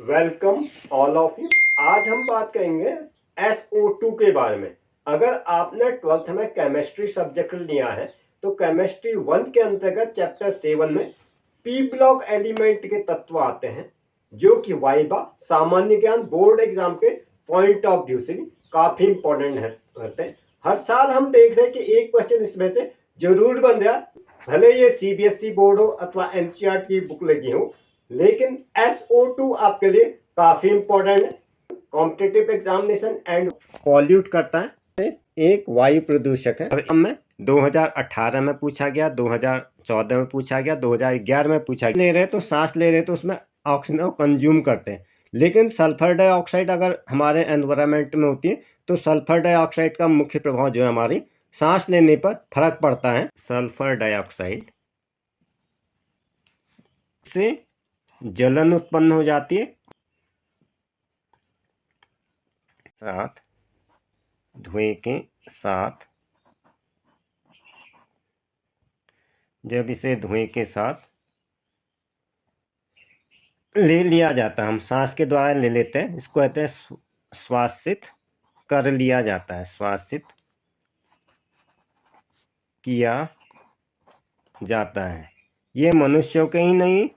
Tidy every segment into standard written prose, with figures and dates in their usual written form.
Welcome all of you. आज हम बात करेंगे SO2 के बारे में। अगर आपने 12th में केमिस्ट्री सब्जेक्ट लिया है तो केमिस्ट्री 1 के अंतर्गत चैप्टर 7 में पी ब्लॉक एलिमेंट के तत्व आते हैं, जो कि वाइवा सामान्य ज्ञान बोर्ड एग्जाम के पॉइंट ऑफ व्यू से भी काफी इंपॉर्टेंट होते हैं। हर साल हम देख रहे हैं कि एक क्वेश्चन इसमें से जरूर बन रहा, भले ये CBSE बोर्ड हो अथवा NCERT की बुक लगी हो, लेकिन SO2 आपके लिए काफी इंपॉर्टेंट है। कॉम्पिटिटिव एग्जामिनेशन एंड पॉल्यूट करता है, एक वायु प्रदूषक है। में 2018 में पूछा गया, 2014 में पूछा गया, 2011 में पूछा गया। ले रहे तो सांस ले रहे तो उसमें ऑक्सीजन कंज्यूम करते हैं, लेकिन सल्फर डाइऑक्साइड अगर हमारे एनवायरनमेंट में होती है तो सल्फर डाइऑक्साइड का मुख्य प्रभाव जो है हमारी सांस लेने पर फर्क पड़ता है। सल्फर डाइऑक्साइड से जलन उत्पन्न हो जाती है, साथ धुएं के साथ जब इसे धुएं के साथ ले लिया जाता है, हम सांस के द्वारा ले लेते हैं, इसको कहते हैं श्वासित कर लिया जाता है, श्वासित किया जाता है। ये मनुष्यों के ही नहीं,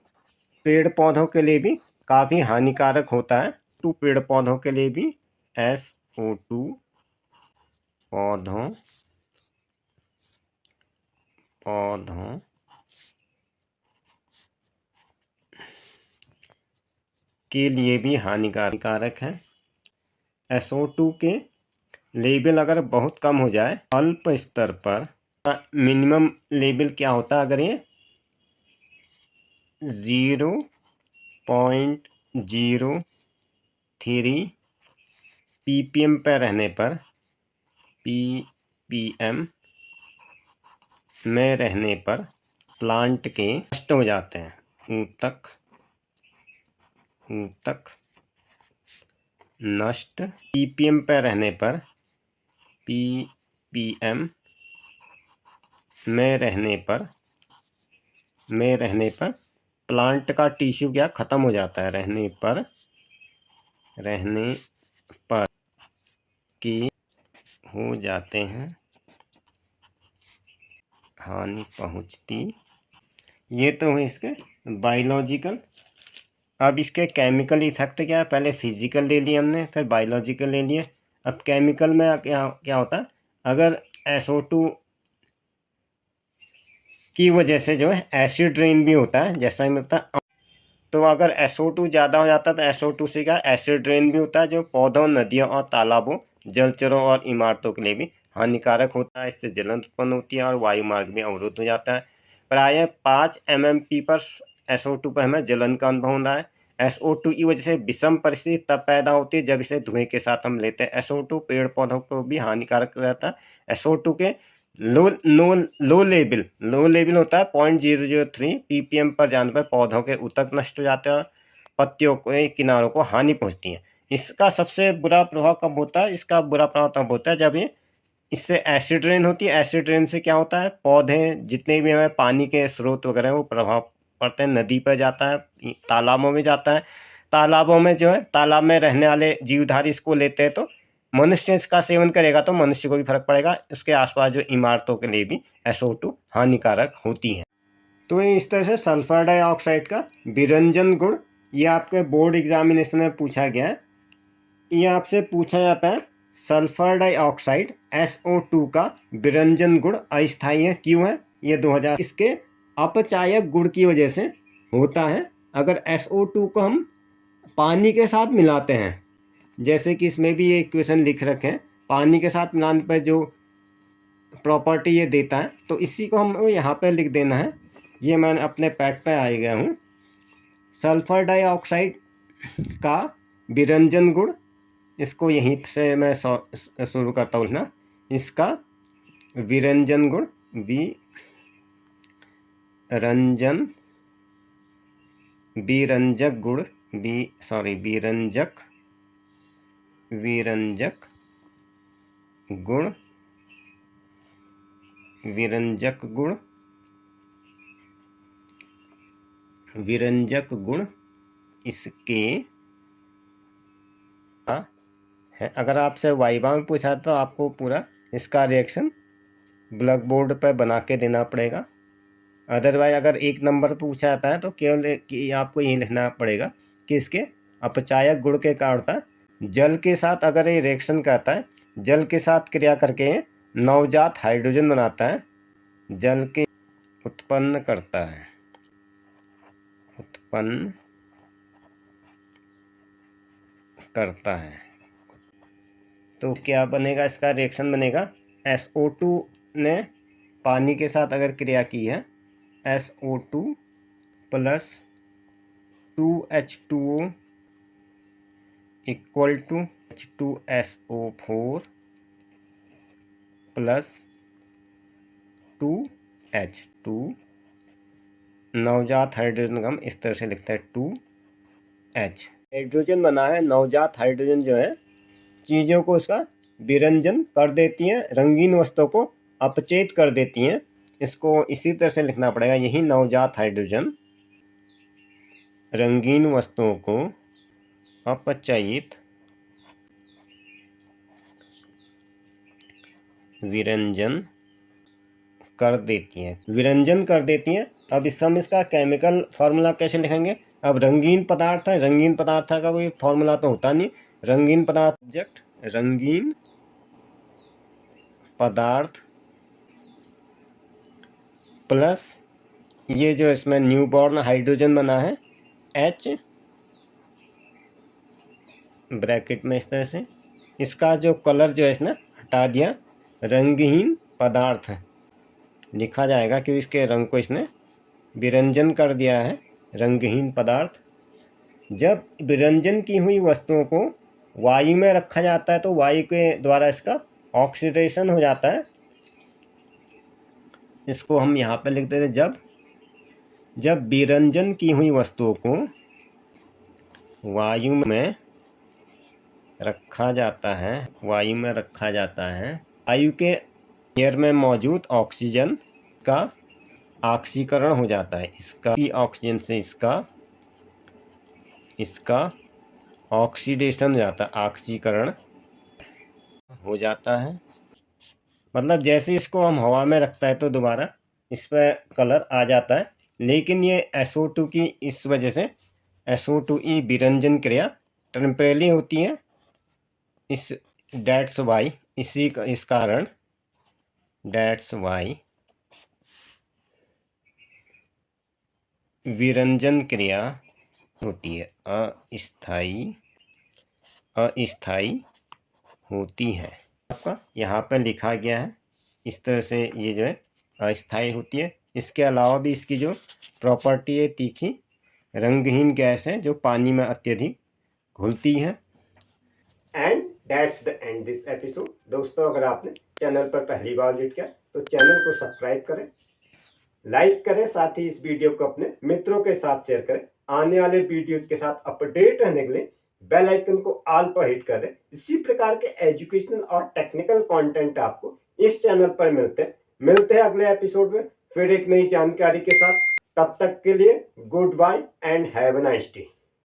पेड़ पौधों के लिए भी काफ़ी हानिकारक होता है। तो पेड़ पौधों के लिए भी SO2 पौधों के लिए भी हानिकारक है। SO2 के लेवल अगर बहुत कम हो जाए, अल्प स्तर पर, मिनिमम लेवल क्या होता है, अगर ये 0.03 ppm पर रहने पर, ppm में रहने पर प्लांट के नष्ट हो जाते हैं। ऊतक नष्ट। ppm पर रहने पर, ppm में रहने पर प्लांट का टिश्यू क्या खत्म हो जाता है। रहने पर की हो जाते हैं, हानि पहुंचती। ये तो है इसके बायोलॉजिकल। अब इसके केमिकल इफेक्ट क्या है, पहले फिजिकल ले लिए हमने, फिर बायोलॉजिकल ले लिए। अब केमिकल में क्या होता है, अगर SO2 की वजह से जो है एसिड रेन भी होता है, जैसा मैं बता। तो अगर SO2 ज़्यादा हो जाता है तो SO2 से क्या एसिड रेन भी होता है, जो पौधों, नदियों और तालाबों, जलचरों और इमारतों के लिए भी हानिकारक होता है। इससे जलन उत्पन्न होती है और वायु मार्ग भी अवरुद्ध हो जाता है। प्रायः 5 mmP पर SO2 पर हमें जलन का अनुभव होता है। SO2 की वजह से विषम परिस्थिति तब पैदा होती है जब इसे धुएं के साथ हम लेते हैं। SO2 पेड़ पौधों को भी हानिकारक रहता है। SO2 के लो लेवल होता है 0.003 ppm पर जाने पर पौधों के ऊतक नष्ट हो जाते हैं और पत्तियों के किनारों को हानि पहुंचती है। इसका सबसे बुरा प्रभाव कब होता है, इसका बुरा प्रभाव तब होता है जब ये इससे एसिड रेन होती है। एसिड रेन से क्या होता है, पौधे जितने भी हमें पानी के स्रोत वगैरह वो प्रभाव पड़ते हैं, नदी पर जाता है, तालाबों में जाता है। तालाबों में जो है, तालाब में रहने वाले जीवधारी इसको लेते हैं, तो मनुष्य इसका सेवन करेगा तो मनुष्य को भी फर्क पड़ेगा। उसके आसपास जो इमारतों के लिए भी SO2 हानिकारक होती है। तो इस तरह से सल्फर डाइऑक्साइड का विरंजन गुण, ये आपके बोर्ड एग्जामिनेशन में पूछा गया है। ये आपसे पूछा जाता है सल्फर डाइऑक्साइड SO2 का विरंजन गुण अस्थायी है, क्यों है? ये 2000 इसके अपचायक गुण की वजह से होता है। अगर SO2 को हम पानी के साथ मिलाते हैं, जैसे कि इसमें भी ये इक्वेशन लिख रखे हैं, पानी के साथ मिलाने पर जो प्रॉपर्टी ये देता है, तो इसी को हम यहाँ पे लिख देना है। ये मैं अपने पैड पे आ गया हूँ। सल्फर डाइऑक्साइड का विरंजन गुण, इसको यहीं से मैं शुरू करता हूँ ना। इसका विरंजन गुण, विरंजक गुण, विरंजक गुण इसके है। अगर आपसे वाइवा में पूछा तो आपको पूरा इसका रिएक्शन ब्लैक बोर्ड पर बना के देना पड़ेगा। अदरवाइज अगर 1 नंबर पूछा जाता है तो केवल कि आपको ये लिखना पड़ेगा कि इसके अपचायक गुण के कारण जल के साथ अगर ये रिएक्शन करता है, जल के साथ क्रिया करके नवजात हाइड्रोजन बनाता है, जल के उत्पन्न करता है, उत्पन्न करता है। तो क्या बनेगा, इसका रिएक्शन बनेगा SO2 ने पानी के साथ अगर क्रिया की है, SO2 plus 2H2O equal to H2SO4 plus 2H2, नवजात हाइड्रोजन का हम इस तरह से लिखते हैं 2H। हाइड्रोजन बना है, नवजात हाइड्रोजन जो है चीज़ों को उसका विरंजन कर देती हैं, रंगीन वस्तुओं को अपचेत कर देती हैं। इसको इसी तरह से लिखना पड़ेगा, यही नवजात हाइड्रोजन रंगीन वस्तुओं को अपचयित विरंजन कर देती हैं, विरंजन कर देती हैं। अब इसका केमिकल फार्मूला कैसे लिखेंगे। अब रंगीन पदार्थ है, रंगीन पदार्थ का कोई फार्मूला तो होता नहीं। रंगीन पदार्थ ऑब्जेक्ट, रंगीन पदार्थ प्लस ये जो इसमें न्यूबॉर्न हाइड्रोजन बना है H ब्रैकेट में इस तरह से, इसका जो कलर जो है इसने हटा दिया, रंगहीन पदार्थ लिखा जाएगा क्योंकि इसके रंग को इसने विरंजन कर दिया है, रंगहीन पदार्थ। जब विरंजन की हुई वस्तुओं को वायु में रखा जाता है तो वायु के द्वारा इसका ऑक्सीडेशन हो जाता है। इसको हम यहाँ पे लिख देते, जब विरंजन की हुई वस्तुओं को वायु में रखा जाता है, वायु में रखा जाता है, वायु के एयर में मौजूद ऑक्सीजन का ऑक्सीकरण हो जाता है, इसका ऑक्सीजन से इसका ऑक्सीडेशन हो जाता है, ऑक्सीकरण हो जाता है। मतलब जैसे इसको हम हवा में रखता है तो दोबारा इस पर कलर आ जाता है, लेकिन ये SO2 की इस वजह से SO2e विरंजन क्रिया टेम्परेरी होती है। डेट्स वाई, इस कारण डेट्स वाई विरंजन क्रिया होती है, अस्थायी होती है। आपका यहाँ पर लिखा गया है इस तरह से, ये जो है अस्थायी होती है। इसके अलावा भी इसकी जो प्रॉपर्टी है, तीखी रंगहीन गैस है जो पानी में अत्यधिक घुलती है। And that's the end this episode. दोस्तों, अगर आपने चैनल पर पहली बार विजिट किया तो चैनल को सब्सक्राइब करें, लाइक करें, साथ ही इस वीडियो को अपने मित्रों के साथ शेयर करें। आने वाले वीडियोज के साथ अपडेट रहने के लिए बेल आइकन को ऑल पर हिट कर दें। इसी प्रकार के एजुकेशनल और टेक्निकल कंटेंट आपको इस चैनल पर मिलते हैं अगले एपिसोड में फिर एक नई जानकारी के साथ। तब तक के लिए good bye and have a nice day.